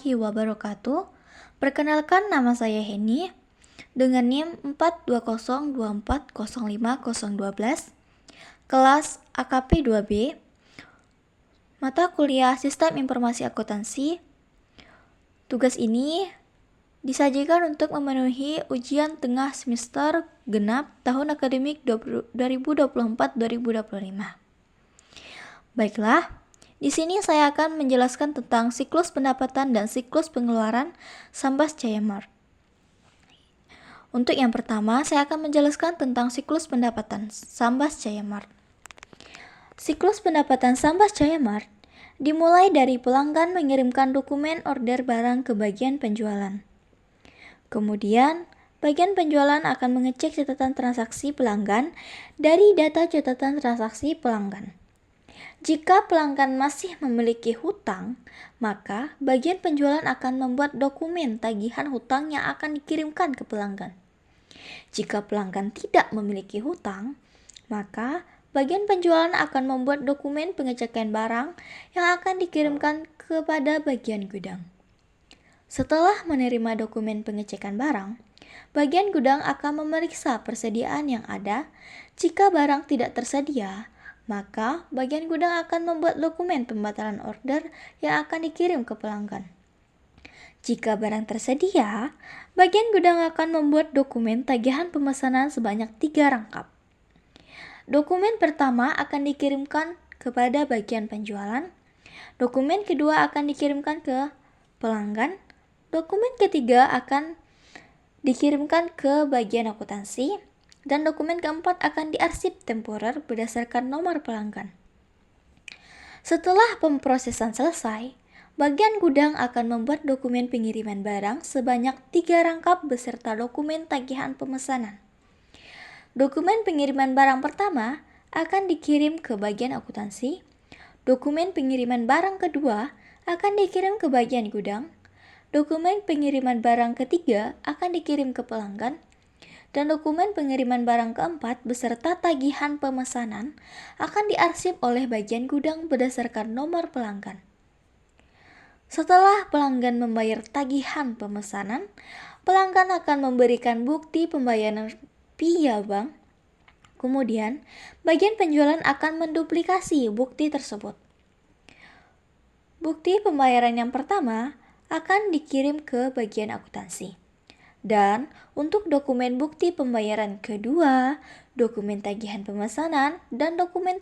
warahmatullahi wabarakatuh. Perkenalkan, nama saya Heni dengan NIM 42024050012, kelas AKP 2B, mata kuliah Sistem Informasi Akuntansi. Tugas ini disajikan untuk memenuhi ujian tengah semester genap tahun akademik 2024-2025. Baiklah, di sini saya akan menjelaskan tentang siklus pendapatan dan siklus pengeluaran Sambas Jaya Mart. Untuk yang pertama, saya akan menjelaskan tentang siklus pendapatan Sambas Jaya Mart. Siklus pendapatan Sambas Jaya Mart dimulai dari pelanggan mengirimkan dokumen order barang ke bagian penjualan. Kemudian, bagian penjualan akan mengecek catatan transaksi pelanggan dari data catatan transaksi pelanggan. Jika pelanggan masih memiliki hutang, maka bagian penjualan akan membuat dokumen tagihan hutang yang akan dikirimkan ke pelanggan. Jika pelanggan tidak memiliki hutang, maka bagian penjualan akan membuat dokumen pengecekan barang yang akan dikirimkan kepada bagian gudang. Setelah menerima dokumen pengecekan barang, bagian gudang akan memeriksa persediaan yang ada. Jika barang tidak tersedia, maka bagian gudang akan membuat dokumen pembatalan order yang akan dikirim ke pelanggan. Jika barang tersedia, bagian gudang akan membuat dokumen tagihan pemesanan sebanyak 3 rangkap. Dokumen pertama akan dikirimkan kepada bagian penjualan, dokumen kedua akan dikirimkan ke pelanggan, dokumen ketiga akan dikirimkan ke bagian akuntansi, dan dokumen keempat akan diarsip temporer berdasarkan nomor pelanggan. Setelah pemrosesan selesai, bagian gudang akan membuat dokumen pengiriman barang sebanyak 3 rangkap beserta dokumen tagihan pemesanan. Dokumen pengiriman barang pertama akan dikirim ke bagian akuntansi, dokumen pengiriman barang kedua akan dikirim ke bagian gudang, dokumen pengiriman barang ketiga akan dikirim ke pelanggan, dan dokumen pengiriman barang keempat beserta tagihan pemesanan akan diarsip oleh bagian gudang berdasarkan nomor pelanggan. Setelah pelanggan membayar tagihan pemesanan, pelanggan akan memberikan bukti pembayaran via bank. Kemudian, bagian penjualan akan menduplikasi bukti tersebut. Bukti pembayaran yang pertama akan dikirim ke bagian akuntansi. Dan untuk dokumen bukti pembayaran kedua, dokumen tagihan pemesanan, dan dokumen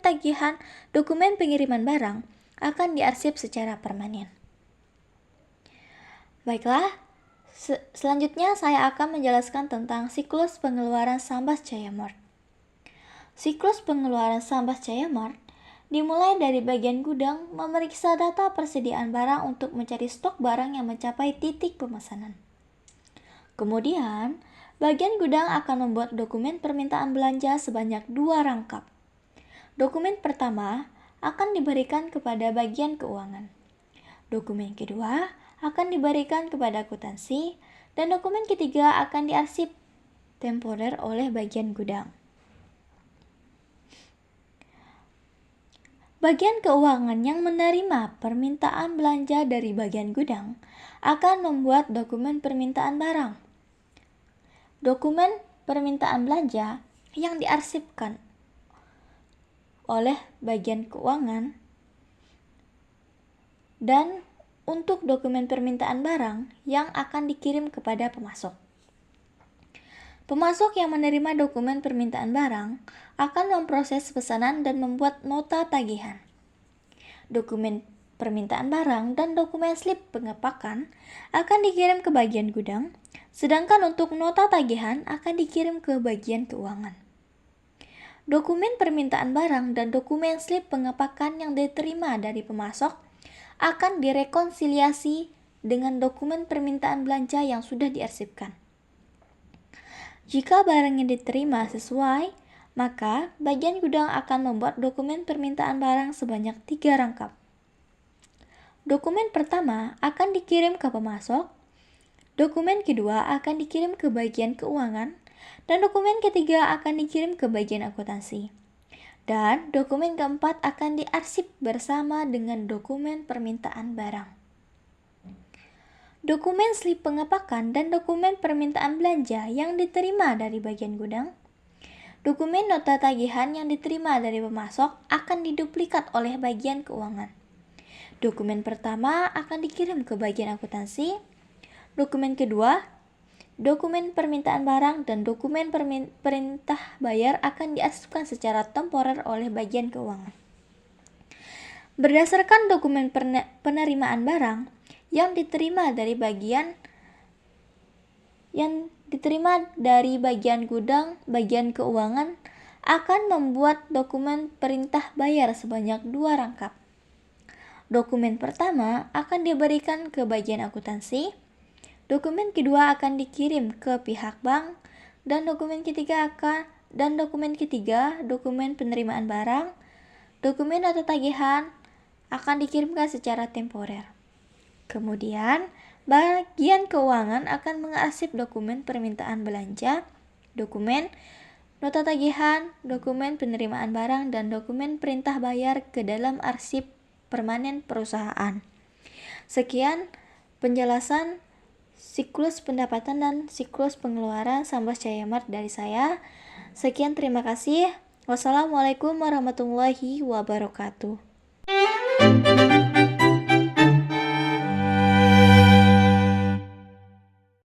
pengiriman barang akan diarsip secara permanen. Baiklah, selanjutnya saya akan menjelaskan tentang siklus pengeluaran Sambas Jaya Mart. Siklus pengeluaran Sambas Jaya Mart dimulai dari bagian gudang memeriksa data persediaan barang untuk mencari stok barang yang mencapai titik pemesanan. Kemudian, bagian gudang akan membuat dokumen permintaan belanja sebanyak 2 rangkap. Dokumen pertama akan diberikan kepada bagian keuangan. Dokumen kedua akan diberikan kepada akuntansi, dan dokumen ketiga akan diarsip temporer oleh bagian gudang. Bagian keuangan yang menerima permintaan belanja dari bagian gudang akan membuat dokumen permintaan barang. Dokumen permintaan belanja yang diarsipkan oleh bagian keuangan, dan untuk dokumen permintaan barang yang akan dikirim kepada pemasok. Pemasok yang menerima dokumen permintaan barang akan memproses pesanan dan membuat nota tagihan. Dokumen permintaan barang dan dokumen slip pengepakan akan dikirim ke bagian gudang, sedangkan untuk nota tagihan akan dikirim ke bagian keuangan. Dokumen permintaan barang dan dokumen slip pengepakan yang diterima dari pemasok akan direkonsiliasi dengan dokumen permintaan belanja yang sudah diarsipkan. Jika barang yang diterima sesuai, maka bagian gudang akan membuat dokumen permintaan barang sebanyak 3 rangkap. Dokumen pertama akan dikirim ke pemasok, dokumen kedua akan dikirim ke bagian keuangan, dan dokumen ketiga akan dikirim ke bagian akuntansi. Dan dokumen keempat akan diarsip bersama dengan dokumen permintaan barang. dokumen slip pengepakan dan dokumen permintaan belanja yang diterima dari bagian gudang. Dokumen nota tagihan yang diterima dari pemasok akan diduplikat oleh bagian keuangan. Dokumen pertama akan dikirim ke bagian akuntansi. Dokumen kedua, dokumen permintaan barang dan dokumen perintah bayar akan diarsipkan secara temporer oleh bagian keuangan. Berdasarkan dokumen penerimaan barang yang diterima dari bagian gudang, bagian keuangan akan membuat dokumen perintah bayar sebanyak 2 rangkap. Dokumen pertama akan diberikan ke bagian akuntansi, dokumen kedua akan dikirim ke pihak bank, dan dokumen ketiga, dokumen penerimaan barang, dokumen nota tagihan akan dikirimkan secara temporer. Kemudian, bagian keuangan akan mengarsip dokumen permintaan belanja, dokumen nota tagihan, dokumen penerimaan barang, dan dokumen perintah bayar ke dalam arsip permanen perusahaan. Sekian penjelasan siklus pendapatan dan siklus pengeluaran Sambas Jaya Mart dari saya. Sekian, terima kasih. Wassalamualaikum warahmatullahi wabarakatuh.